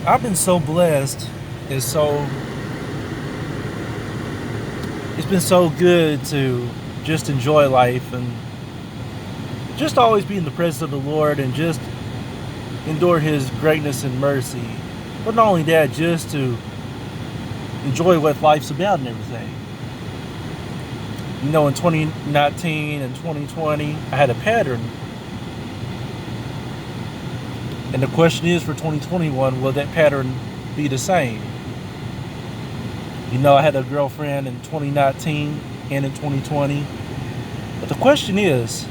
I've been so blessed. It's so it's been so good to just enjoy life and just always be in the presence of the Lord and just endure His greatness and mercy. But not only that, just to enjoy what life's about and everything. You know, in 2019 and 2020, I had a pattern. And the question is for 2021, will that pattern be the same? You know, I had a girlfriend in 2019 and in 2020. But the question is,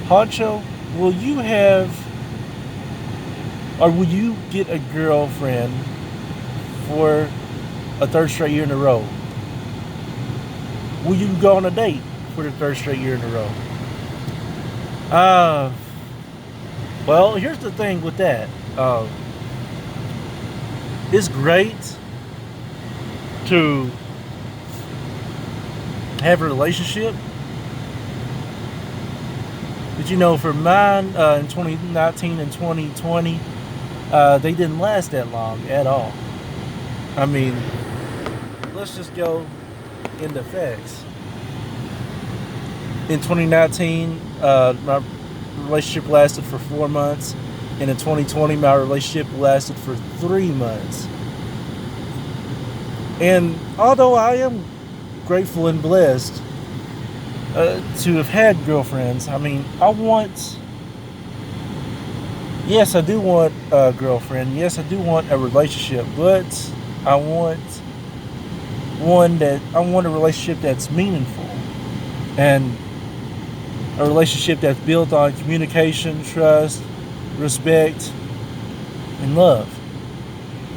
Poncho, will you have or will you get a girlfriend for a third straight year in a row? Will you go on a date for the third straight year in a row? Uh, well, here's the thing with that. It's great to have a relationship, but you know, for mine in 2019 and 2020, they didn't last that long at all. I mean, let's just go into facts. In 2019, my relationship lasted for 4 months, and in 2020, my relationship lasted for 3 months. And although I am grateful and blessed to have had girlfriends, I mean, yes, I do want a girlfriend. Yes, I do want a relationship, but I want I want a relationship that's meaningful and a relationship that's built on communication, trust, respect, and love.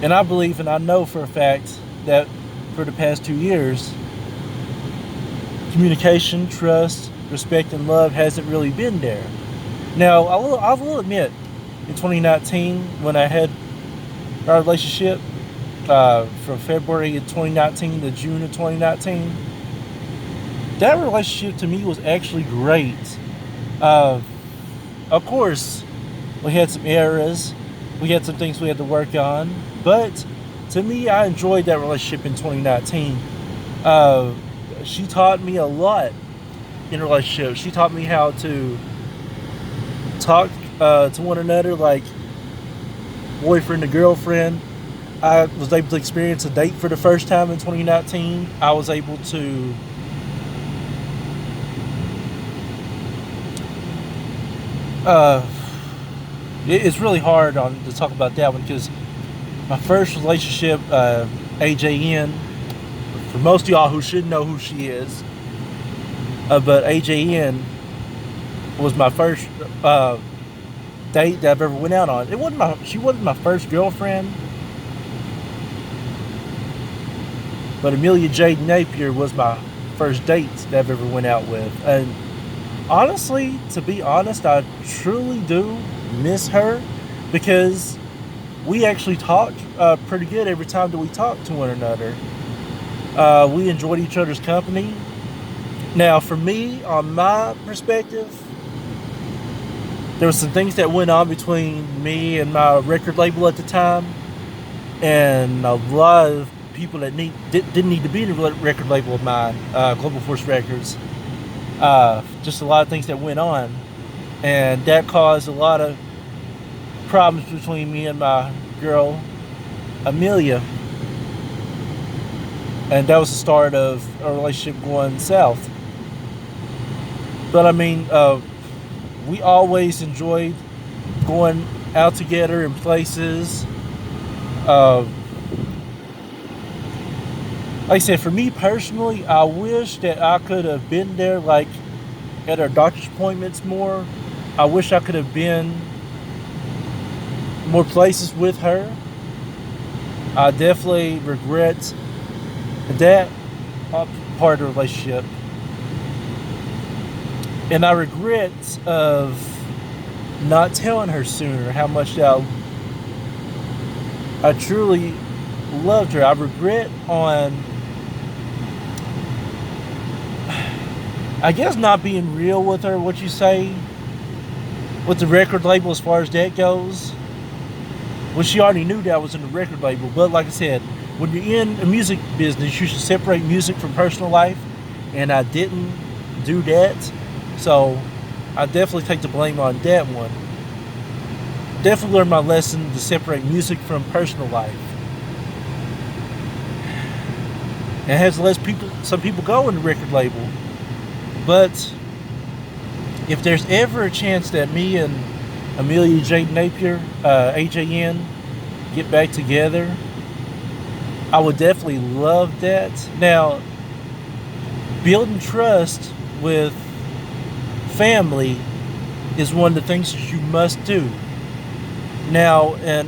And I believe and I know for a fact that for the past 2 years, communication, trust, respect, and love hasn't really been there. Now, I will admit, in 2019, when I had our relationship, from February of 2019 to June of 2019, that relationship to me was actually great. Uh, of course, we had some errors, we had some things we had to work on, but to me, I enjoyed that relationship in 2019. Uh, she taught me a lot in a relationship. She taught me how to talk to one another like boyfriend to girlfriend. I was able to experience a date for the first time in 2019. I was able to uh, it's really hard to talk about that one because my first relationship, AJN, for most of y'all who should know who she is, but AJN was my first date that I've ever went out on. She wasn't my first girlfriend, but Amelia Jade Napier was my first date that I've ever went out with. And honestly, to be honest, I truly do miss her because we actually talked pretty good every time that we talked to one another. We enjoyed each other's company. Now, for me, on my perspective, there were some things that went on between me and my record label at the time, and a lot of people that didn't need to be in the record label of mine, Global Force Records. Just a lot of things that went on, and that caused a lot of problems between me and my girl Amelia, and that was the start of a relationship going south. But I mean, we always enjoyed going out together in places. Uh, like I said, for me personally, I wish that I could have been there, like at our doctor's appointments more. I wish I could have been more places with her. I definitely regret that part of the relationship, and I regret of not telling her sooner how much I truly loved her. I regret on, I guess, not being real with her. What you say with the record label as far as that goes. Well, she already knew that I was in the record label, but like I said, when you're in a music business, you should separate music from personal life, and I didn't do that, so I definitely take the blame on that one. Definitely learned my lesson to separate music from personal life. And has less people, some people go in the record label, but if there's ever a chance that me and Amelia Jade Napier, AJN, get back together, I would definitely love that. Now, building trust with family is one of the things that you must do. Now, and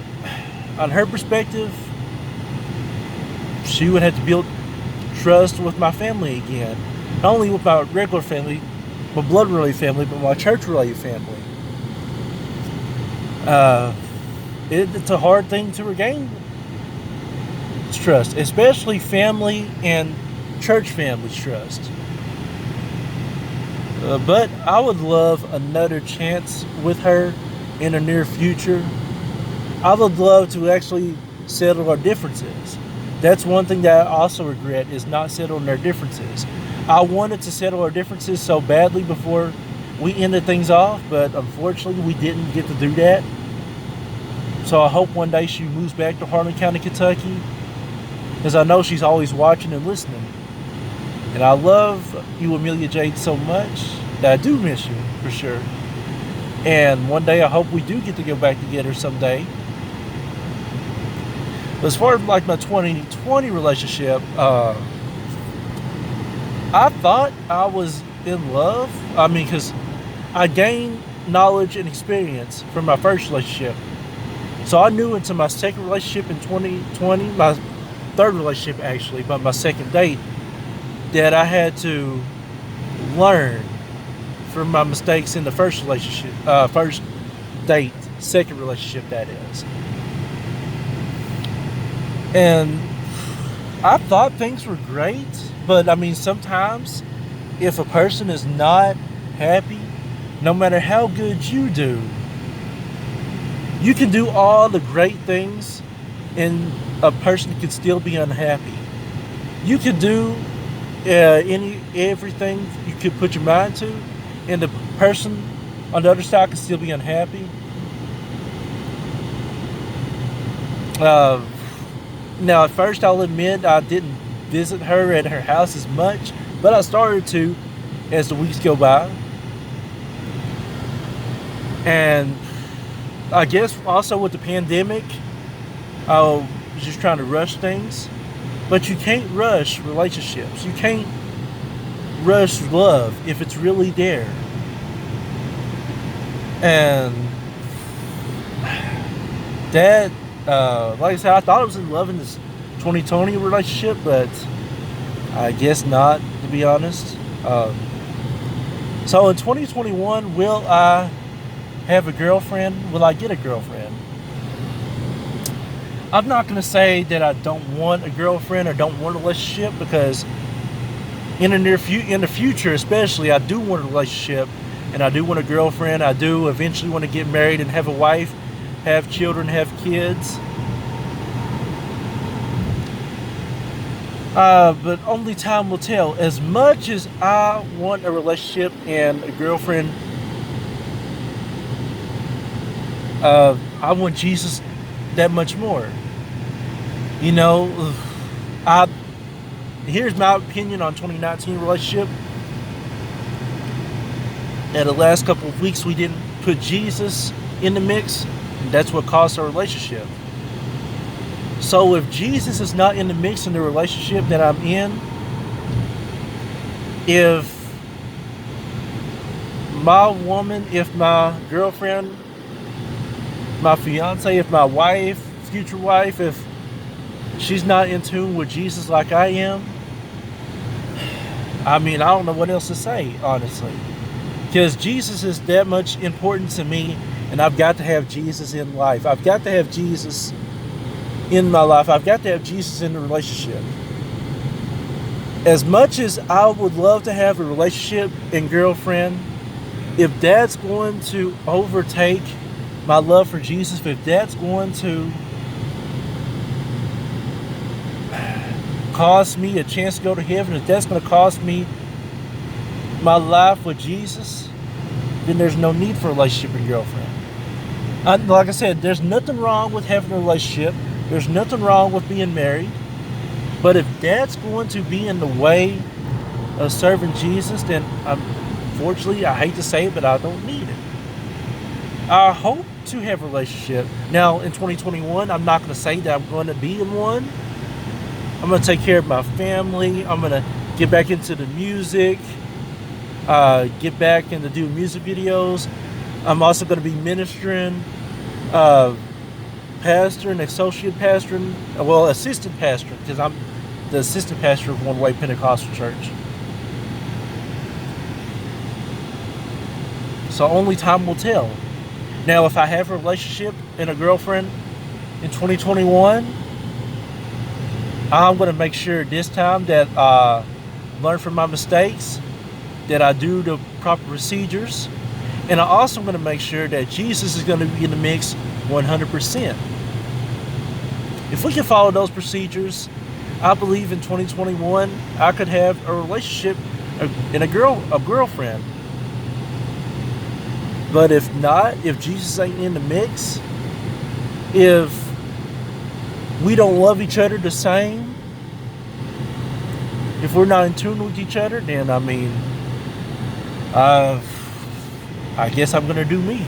on her perspective, she would have to build trust with my family again. Not only with my regular family, my blood-related family, but my church-related family. It's a hard thing to regain trust, especially family and church family's trust. But I would love another chance with her in the near future. I would love to actually settle our differences. That's one thing that I also regret, is not settling our differences. I wanted to settle our differences so badly before we ended things off, but unfortunately we didn't get to do that. So I hope one day she moves back to Harlan County, Kentucky, because I know she's always watching and listening. And I love you, Amelia Jade, so much that I do miss you, for sure. And one day I hope we do get to go back together someday. But as far as like my 2020 relationship, I thought I was in love. I mean, because I gained knowledge and experience from my first relationship. So I knew into my second relationship in 2020, my third relationship actually, but my second date, that I had to learn from my mistakes in the first relationship, first date, second relationship that is. And I thought things were great, but I mean, sometimes if a person is not happy, no matter how good you do, you can do all the great things and a person can still be unhappy. You can do everything you could put your mind to, and the person on the other side can still be unhappy. Now, at first, I'll admit I didn't visit her at her house as much, but I started to as the weeks go by. And I guess also with the pandemic, I was just trying to rush things. But you can't rush relationships. You can't rush love if it's really there. And that, like I said, I thought I was in love in this 2020 relationship, but I guess not, to be honest. So in 2021, will I have a girlfriend? Will I get a girlfriend? I'm not going to say that I don't want a girlfriend or don't want a relationship, because in the future especially, I do want a relationship and I do want a girlfriend. I do eventually want to get married and have a wife, have children, have kids. But only time will tell. As much as I want a relationship and a girlfriend, I want Jesus that much more. You know, here's my opinion on 2019 relationship. At the last couple of weeks, we didn't put Jesus in the mix, and that's what caused our relationship. So if Jesus is not in the mix in the relationship that I'm in, if my woman, if my girlfriend, my fiance, if my wife, future wife, if she's not in tune with Jesus like I am, I mean, I don't know what else to say, honestly. Because Jesus is that much important to me, and I've got to have Jesus in life. I've got to have Jesus in my life. I've got to have Jesus in the relationship. As much as I would love to have a relationship and girlfriend, if that's going to overtake my love for Jesus, if that's going to cost me a chance to go to heaven, if that's going to cost me my life with Jesus, then there's no need for a relationship with your girlfriend. Like I said, there's nothing wrong with having a relationship. There's nothing wrong with being married. But if that's going to be in the way of serving Jesus, then unfortunately, I hate to say it, but I don't need it. I hope to have a relationship. Now, in 2021, I'm not going to say that I'm going to be in one. I'm going to take care of my family. I'm going to get back into the music, get back into doing music videos. I'm also going to be ministering, pastor and associate pastor, assistant pastor, because I'm the assistant pastor of One Way Pentecostal Church. So only time will tell. Now, if I have a relationship and a girlfriend in 2021, I'm going to make sure this time that I learn from my mistakes, that I do the proper procedures, and I'm also going to make sure that Jesus is going to be in the mix 100%. If we can follow those procedures, I believe in 2021 I could have a relationship and a girlfriend. But if not, if Jesus ain't in the mix, if we don't love each other the same, if we're not in tune with each other, then I guess I'm going to do me.